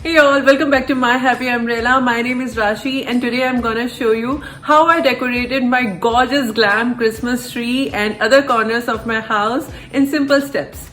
Hey all, welcome back to My Happy Umbrella. My name is Rashi and today I'm gonna show you how I decorated my gorgeous glam Christmas tree and other corners of my house in simple steps.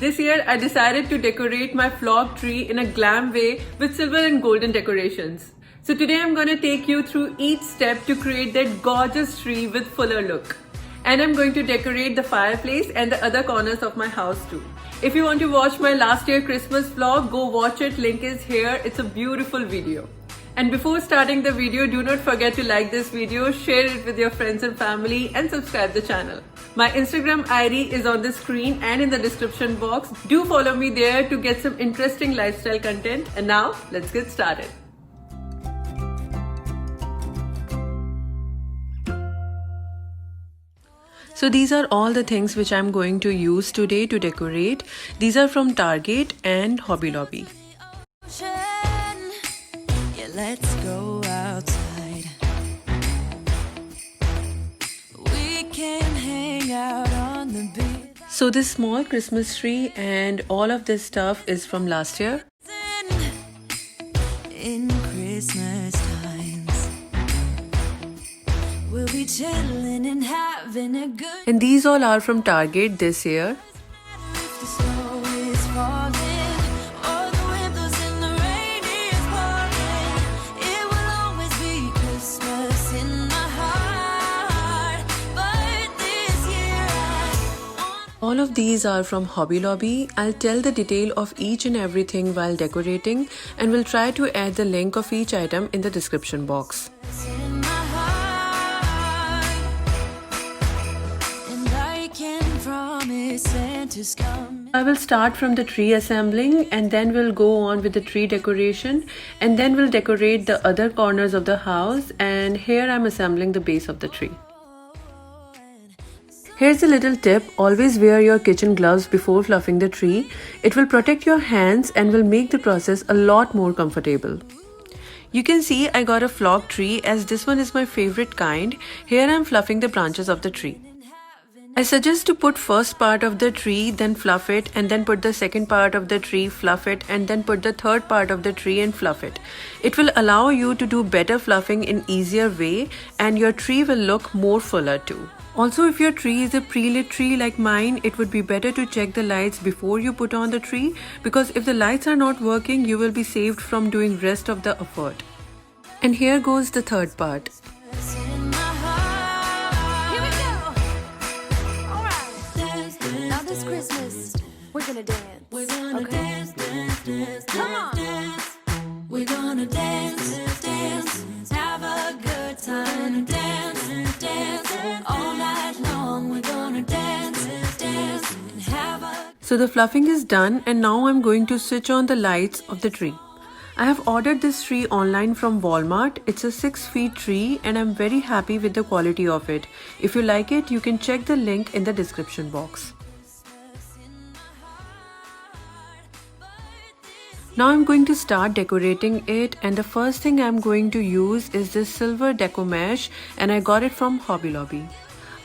This year I decided to decorate my vlog tree in a glam way with silver and golden decorations. So today I'm gonna take you through each step to create that gorgeous tree with fuller look. And I'm going to decorate the fireplace and the other corners of my house too. If you want to watch my last year Christmas vlog, go watch it, link is here. It's a beautiful video. And before starting the video, do not forget to like this video, share it with your friends and family and subscribe the channel. My Instagram ID is on the screen and in the description box. Do follow me there to get some interesting lifestyle content. And now let's get started. So these are all the things which I'm going to use today to decorate. These are from Target and Hobby Lobby. Let's go outside. We can hang out on the beach. So this small Christmas tree and all of this stuff is from last year. In Christmas times, we'll be chilling and having a good. And these all are from Target this year. If the snow is falling. All of these are from Hobby Lobby. I'll tell the detail of each and everything while decorating and will try to add the link of each item in the description box. I will start from the tree assembling and then we'll go on with the tree decoration and then we'll decorate the other corners of the house, and here I'm assembling the base of the tree. Here's a little tip, always wear your kitchen gloves before fluffing the tree. It will protect your hands and will make the process a lot more comfortable. You can see I got a vlog tree as this one is my favorite kind. Here I'm fluffing the branches of the tree. I suggest to put first part of the tree, then fluff it, and then put the second part of the tree, fluff it, and then put the third part of the tree and fluff it. It will allow you to do better fluffing in easier way and your tree will look more fuller too. Also, if your tree is a pre-lit tree like mine, it would be better to check the lights before you put on the tree, because if the lights are not working, you will be saved from doing rest of the effort. And here goes the third part. Christmas, we're gonna dance. We're gonna dance, dance, dance, come on. Dance. We're gonna dance, dance, have a good time. Dance, dance, all night long. We're gonna dance, dance, and have a. So the fluffing is done and now I'm going to switch on the lights of the tree. I have ordered this tree online from Walmart. It's a 6-feet tree and I'm very happy with the quality of it. If you like it, you can check the link in the description box. Now I'm going to start decorating it, and the first thing I'm going to use is this silver deco mesh, and I got it from Hobby Lobby.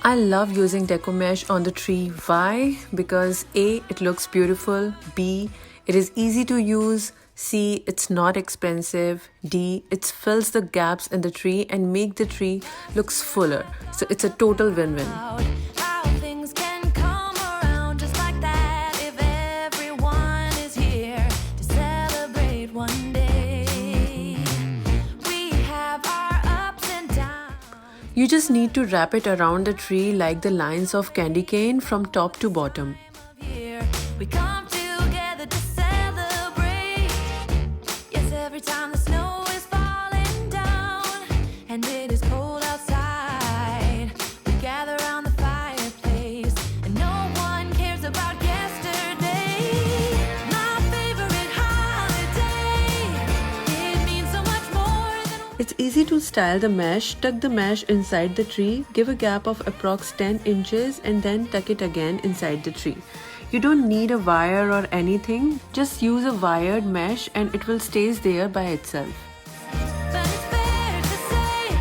I love using deco mesh on the tree. Why? Because A, it looks beautiful, B, it is easy to use, C, it's not expensive, D, it fills the gaps in the tree and make the tree looks fuller. So it's a total win-win. You just need to wrap it around the tree like the lines of candy cane from top to bottom. We come together to celebrate. Yes, every time the snow is falling down and it is cold outside, we gather around the fireplace and no one cares about yesterday. My favorite holiday. It means so much more than. It's easy to style the mesh. Tuck the mesh inside the tree, give a gap of approx 10 inches and then tuck it again inside the tree. You don't need a wire or anything, just use a wired mesh and it will stays there by itself. But it's fair to say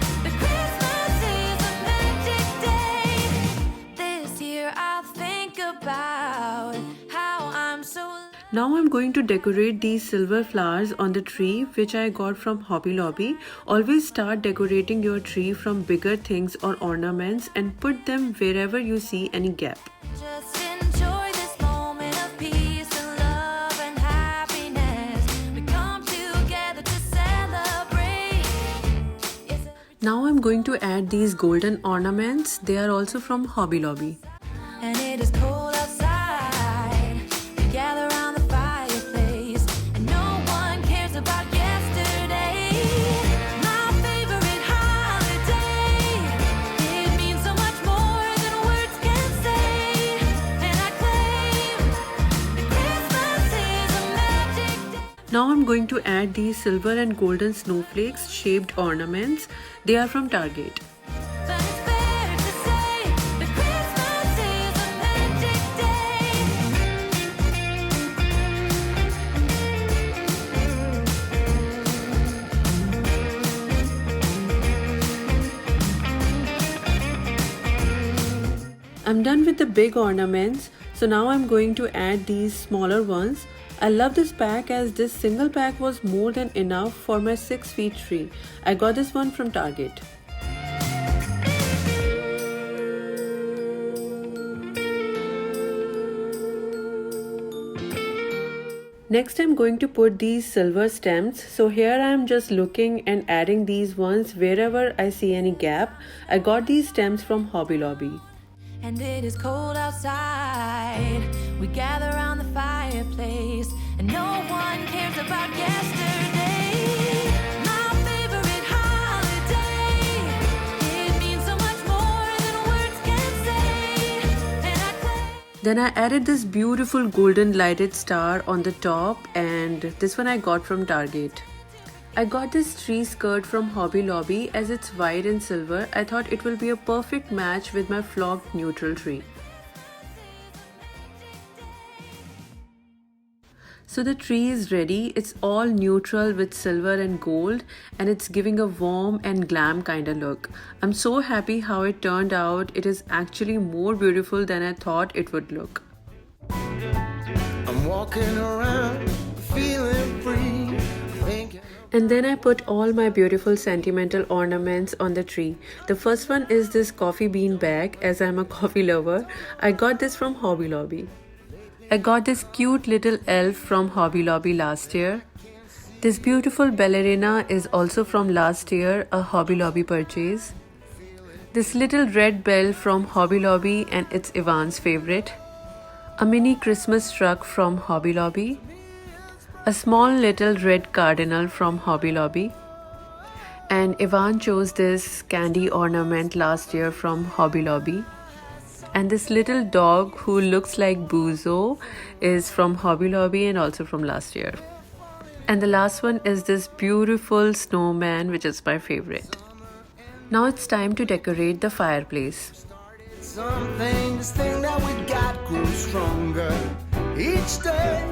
Now I'm going to decorate these silver flowers on the tree which I got from Hobby Lobby. Always start decorating your tree from bigger things or ornaments and put them wherever you see any gap. Just enjoy this moment of peace and love and happiness. We come together to celebrate. Yes, Now I'm going to add these golden ornaments. They are also from Hobby Lobby. and it is cold outside. We gather around the fireplace, and no one cares about yesterday. My favorite holiday. It means so much more than words can say. And I claim that Christmas is a magic day. Now I'm going to add these silver and golden snowflakes shaped ornaments. They are from Target. But it's fair to say that Christmas is a magic day. I'm done with the big ornaments, so now I'm going to add these smaller ones. I love this pack as this single pack was more than enough for my 6 feet tree. I got this one from Target. Next I'm going to put these silver stems. So here I am just looking and adding these ones wherever I see any gap. I got these stems from Hobby Lobby. And it is cold outside. We gather around the fireplace, and no one cares about yesterday. My favorite holiday. It means so much more than words can say. And I claim. Then I added this beautiful golden lighted star on the top, and this one I got from Target. I got this tree skirt from Hobby Lobby as it's white and silver. I thought it will be a perfect match with my flocked neutral tree. So the tree is ready. It's all neutral with silver and gold, and it's giving a warm and glam kind of look. I'm so happy how it turned out. It is actually more beautiful than I thought it would look. I'm walking around feeling free, thinking. And then I put all my beautiful sentimental ornaments on the tree. The first one is this coffee bean bag, as I'm a coffee lover. I got this from Hobby Lobby. I got this cute little elf from Hobby Lobby last year. This beautiful ballerina is also from last year, a Hobby Lobby purchase. This little red bell from Hobby Lobby, and it's Ivan's favorite. A mini Christmas truck from Hobby Lobby. A small little red cardinal from Hobby Lobby. And Ivan chose this candy ornament last year from Hobby Lobby. And this little dog who looks like Buzo is from Hobby Lobby and also from last year. And the last one is this beautiful snowman, which is my favorite. Now it's time to decorate the fireplace. Something, this thing that we got grows stronger each day.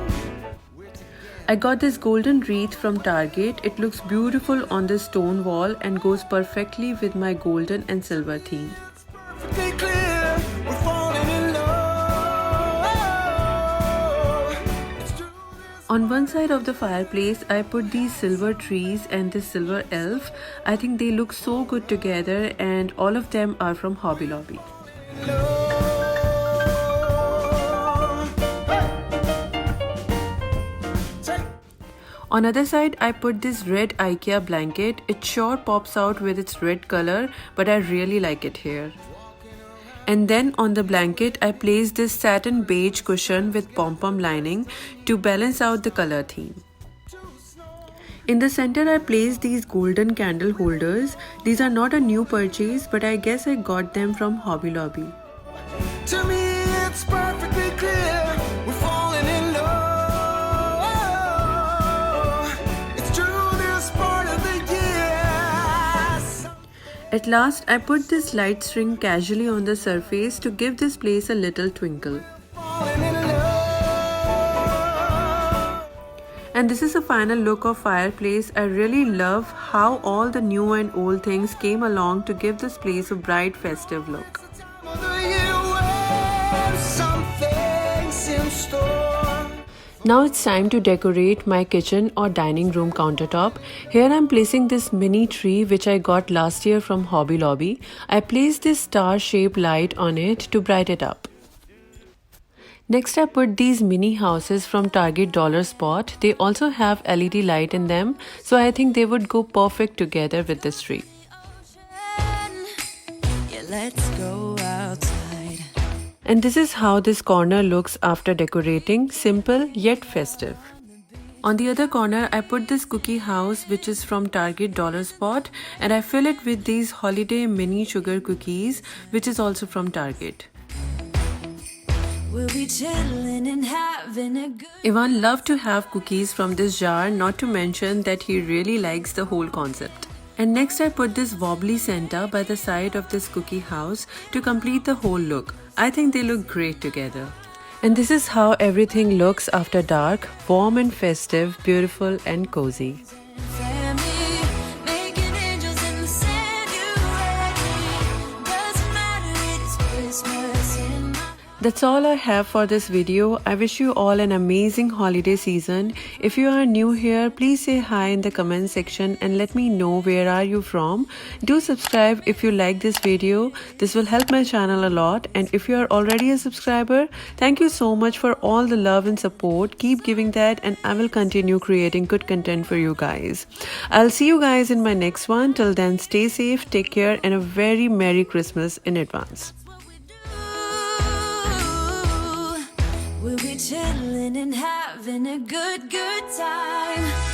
I got this golden wreath from Target. It looks beautiful on this stone wall and goes perfectly with my golden and silver theme. Perfectly clear, we're falling in love. It's true. On one side of the fireplace, I put these silver trees and this silver elf. I think they look so good together, and all of them are from Hobby Lobby. On other side, I put this red IKEA blanket. It sure pops out with its red color, but I really like it here. And then on the blanket, I placed this satin beige cushion with pom-pom lining to balance out the color theme. In the center, I placed these golden candle holders. These are not a new purchase, but I guess I got them from Hobby Lobby. To me, it's perfectly clear. We're falling in love. It's true this part of the year. At last, I put this light string casually on the surface to give this place a little twinkle. Falling in love. And this is the final look of fireplace. I really love how all the new and old things came along to give this place a bright festive look. Time of the year where something's in store. Now it's time to decorate my kitchen or dining room countertop. Here I'm placing this mini tree which I got last year from Hobby Lobby. I placed this star-shaped light on it to brighten it up. Next I put these mini houses from Target Dollar Spot. They also have LED light in them, so I think they would go perfect together with this tree. Yeah, let's go outside. And this is how this corner looks after decorating, simple yet festive. On the other corner, I put this cookie house which is from Target Dollar Spot, and I fill it with these holiday mini sugar cookies which is also from Target. We'll be chilling and having a good. Ivan loved to have cookies from this jar, not to mention that he really likes the whole concept. And next I put this wobbly Santa by the side of this cookie house to complete the whole look. I think they look great together. And this is how everything looks after dark, warm and festive, beautiful and cozy. Family, making angels in the sand, you and me. Doesn't matter, it is Christmas in my. That's all I have for this video. I wish you all an amazing holiday season. If you are new here, please say hi in the comment section and let me know where are you from. Do subscribe if you like this video. This will help my channel a lot. And if you are already a subscriber, thank you so much for all the love and support. Keep giving that and I will continue creating good content for you guys. I'll see you guys in my next one. Till then, stay safe, take care and a very Merry Christmas in advance. We'll be chilling and having a good time.